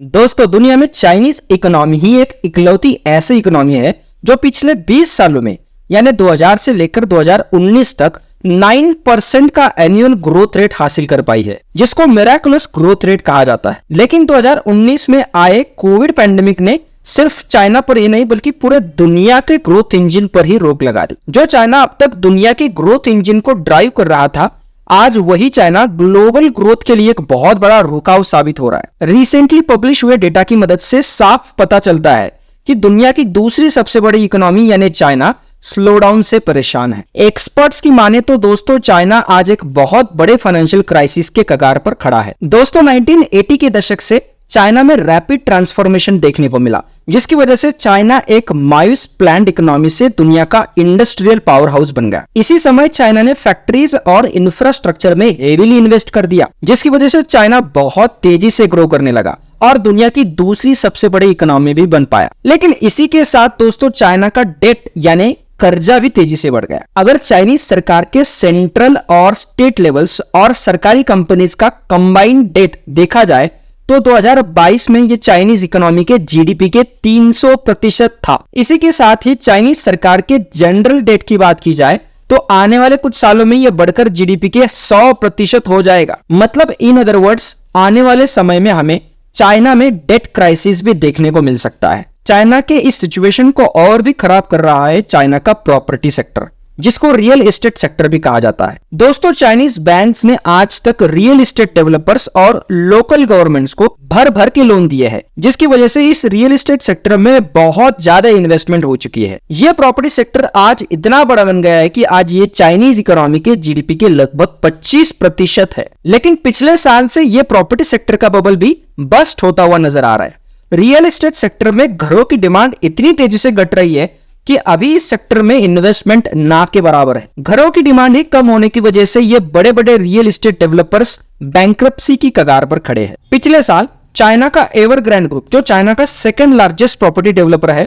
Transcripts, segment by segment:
दोस्तों, दुनिया में चाइनीज इकोनॉमी ही एक इकलौती ऐसी इकोनॉमी है जो पिछले 20 सालों में यानी 2000 से लेकर 2019 तक 9% का एनुअल ग्रोथ रेट हासिल कर पाई है, जिसको मिराकुलस ग्रोथ रेट कहा जाता है। लेकिन 2019 में आए कोविड पैंडेमिक ने सिर्फ चाइना पर ही नहीं बल्कि पूरे दुनिया के ग्रोथ इंजन पर ही रोक लगा दी। जो चाइना अब तक दुनिया के ग्रोथ इंजन को ड्राइव कर रहा था, आज वही चाइना ग्लोबल ग्रोथ के लिए एक बहुत बड़ा रुकावट साबित हो रहा है। रिसेंटली पब्लिश हुए डेटा की मदद से साफ पता चलता है कि दुनिया की दूसरी सबसे बड़ी इकोनॉमी यानी चाइना स्लोडाउन से परेशान है। एक्सपर्ट्स की माने तो दोस्तों, चाइना आज एक बहुत बड़े फाइनेंशियल क्राइसिस के कगार पर खड़ा है। दोस्तों, 1980 के दशक से चाइना में रैपिड ट्रांसफॉर्मेशन देखने को मिला, जिसकी वजह से चाइना एक मायूस प्लान्ड इकोनॉमी से दुनिया का इंडस्ट्रियल पावर हाउस बन गया। इसी समय चाइना ने फैक्ट्रीज और इंफ्रास्ट्रक्चर में हेवीली इन्वेस्ट कर दिया, जिसकी वजह से चाइना बहुत तेजी से ग्रो करने लगा और दुनिया की दूसरी सबसे बड़ी इकोनॉमी भी बन पाया। लेकिन इसी के साथ दोस्तों, चाइना का डेट यानी कर्जा भी तेजी से बढ़ गया। अगर चाइनीज सरकार के सेंट्रल और स्टेट लेवल्स और सरकारी कंपनीज का कंबाइंड डेट देखा जाए तो 2022 में ये चाइनीज इकोनॉमी के जीडीपी के 300% था। इसी के साथ ही चाइनीज सरकार के जनरल डेट की बात की जाए तो आने वाले कुछ सालों में ये बढ़कर जीडीपी के 100% हो जाएगा। मतलब इन अदर वर्ड्स, आने वाले समय में हमें चाइना में डेट क्राइसिस भी देखने को मिल सकता है। चाइना के इस सिचुएशन को और भी खराब कर रहा है चाइना का प्रॉपर्टी सेक्टर, जिसको रियल एस्टेट सेक्टर भी कहा जाता है। दोस्तों, चाइनीज बैंक्स ने आज तक रियल एस्टेट डेवलपर्स और लोकल गवर्नमेंट्स को भर भर के लोन दिए हैं, जिसकी वजह से इस रियल एस्टेट सेक्टर में बहुत ज्यादा इन्वेस्टमेंट हो चुकी है। यह प्रॉपर्टी सेक्टर आज इतना बड़ा बन गया है कि आज ये चाइनीज इकोनॉमी के जीडीपी के लगभग 25% है। लेकिन पिछले साल से यह प्रॉपर्टी सेक्टर का बबल भी बस्ट होता हुआ नजर आ रहा है। रियल एस्टेट सेक्टर में घरों की डिमांड इतनी तेजी से घट रही है कि अभी इस सेक्टर में इन्वेस्टमेंट ना के बराबर है। घरों की डिमांड ही कम होने की वजह से ये बड़े बड़े रियल एस्टेट डेवलपर्स बैंक्रप्सी की कगार पर खड़े हैं। पिछले साल चाइना का एवरग्रैंड ग्रुप, जो चाइना का सेकंड लार्जेस्ट प्रॉपर्टी डेवलपर है,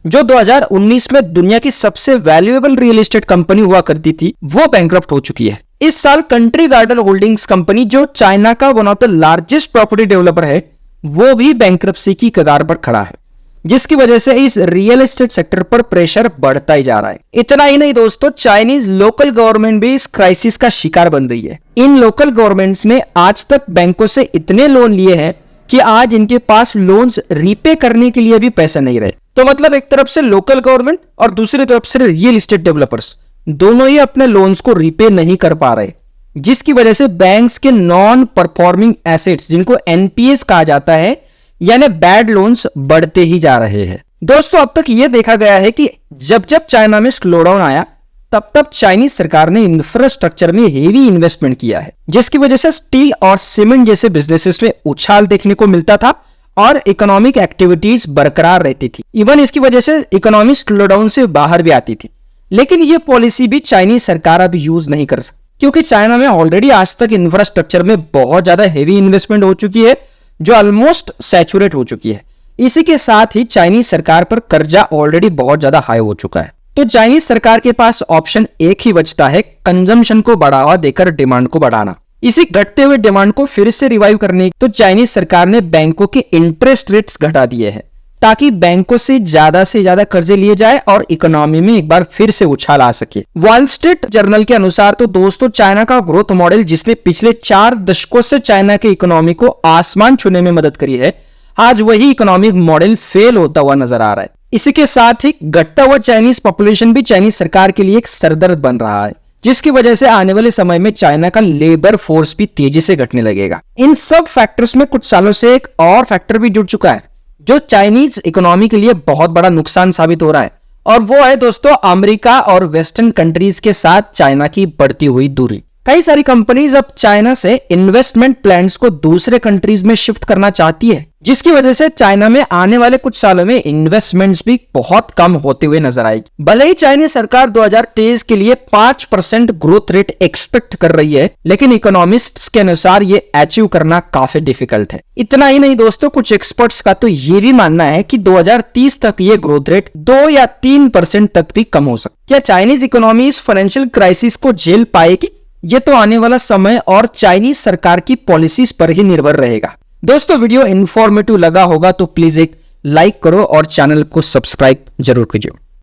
जो 2019 में दुनिया की सबसे वैल्यूएबल रियल एस्टेट कंपनी हुआ करती थी, वो बैंक्रप्ट हो चुकी है। इस साल कंट्री गार्डन होल्डिंग्स कंपनी, जो चाइना का one of the largest property developer है, वो भी बैंक्रप्सी की कगार पर खड़ा है, जिसकी वजह से इस रियल एस्टेट सेक्टर पर प्रेशर बढ़ता ही जा रहा है। इतना ही नहीं दोस्तों, चाइनीज लोकल गवर्नमेंट भी इस क्राइसिस का शिकार बन रही है। इन लोकल गवर्नमेंट्स ने आज तक बैंकों से इतने लोन लिए हैं कि आज इनके पास लोन्स रीपे करने के लिए भी पैसे नहीं रहे। तो मतलब एक तरफ से लोकल गवर्नमेंट और दूसरी तरफ से रियल एस्टेट डेवलपर्स दोनों ही अपने लोन्स को रीपे नहीं कर पा रहे, जिसकी वजह से बैंक्स के नॉन परफॉर्मिंग एसेट्स, जिनको एनपीएस कहा जाता है, यानी बैड लोन्स, बढ़ते ही जा रहे हैं। दोस्तों, अब तक यह देखा गया है कि जब जब चाइना में स्लोडाउन आया तब तब चाइनीज सरकार ने इंफ्रास्ट्रक्चर में हेवी इन्वेस्टमेंट किया है, जिसकी वजह से स्टील और सीमेंट जैसे बिजनेसेस में उछाल देखने को मिलता था और इकोनॉमिक एक्टिविटीज बरकरार रहती थी। इवन इसकी वजह से इकोनॉमी स्लोडाउन से बाहर भी आती थी। लेकिन यह पॉलिसी भी चाइनीज सरकार अब यूज नहीं कर सकती, क्योंकि चाइना में ऑलरेडी आज तक इंफ्रास्ट्रक्चर में बहुत ज्यादा हेवी इन्वेस्टमेंट हो चुकी है, जो ऑलमोस्ट सैचुरेट हो चुकी है। इसी के साथ ही चाइनीज सरकार पर कर्जा ऑलरेडी बहुत ज्यादा हाई हो चुका है। तो चाइनीज सरकार के पास ऑप्शन एक ही बचता है, कंजम्पशन को बढ़ावा देकर डिमांड को बढ़ाना। इसी घटते हुए डिमांड को फिर से रिवाइव करने तो चाइनीज सरकार ने बैंकों के इंटरेस्ट रेट्स घटा दिए हैं, ताकि बैंकों से ज्यादा कर्जे लिए जाए और इकोनॉमी में एक बार फिर से उछाल आ सके। वॉल स्ट्रीट जर्नल के अनुसार तो दोस्तों, चाइना का ग्रोथ मॉडल, जिसने पिछले 4 दशकों से चाइना के इकोनॉमी को आसमान छूने में मदद करी है, आज वही इकोनॉमिक मॉडल फेल होता हुआ नजर आ रहा है। इसी के साथ ही घटता हुआ चाइनीज पॉपुलेशन भी चाइनीज सरकार के लिए एक सरदर्द बन रहा है, जिसकी वजह से आने वाले समय में चाइना का लेबर फोर्स भी तेजी से घटने लगेगा। इन सब फैक्टर्स में कुछ सालों से एक और फैक्टर भी जुड़ चुका है, जो चाइनीज इकोनॉमी के लिए बहुत बड़ा नुकसान साबित हो रहा है, और वो है दोस्तों अमेरिका और वेस्टर्न कंट्रीज के साथ चाइना की बढ़ती हुई दूरी। कई सारी कंपनीज अब चाइना से इन्वेस्टमेंट प्लान्स को दूसरे कंट्रीज में शिफ्ट करना चाहती है, जिसकी वजह से चाइना में आने वाले कुछ सालों में इन्वेस्टमेंट्स भी बहुत कम होते हुए नजर आएगी। भले ही चाइनीज सरकार 2023 के लिए 5% ग्रोथ रेट एक्सपेक्ट कर रही है, लेकिन इकोनॉमिस्ट्स के अनुसार ये अचीव करना काफी डिफिकल्ट है। इतना ही नहीं दोस्तों, कुछ एक्सपर्ट्स का तो ये भी मानना है कि 2030 तक ये ग्रोथ रेट 2 या 3% तक भी कम हो सकता। क्या चाइनीज इकोनॉमी इस फाइनेंशियल क्राइसिस को झेल पाएगी? ये तो आने वाला समय और चाइनीज सरकार की पॉलिसीज पर ही निर्भर रहेगा। दोस्तों वीडियो इंफॉर्मेटिव लगा होगा तो प्लीज एक लाइक करो और चैनल को सब्सक्राइब जरूर कीजिए।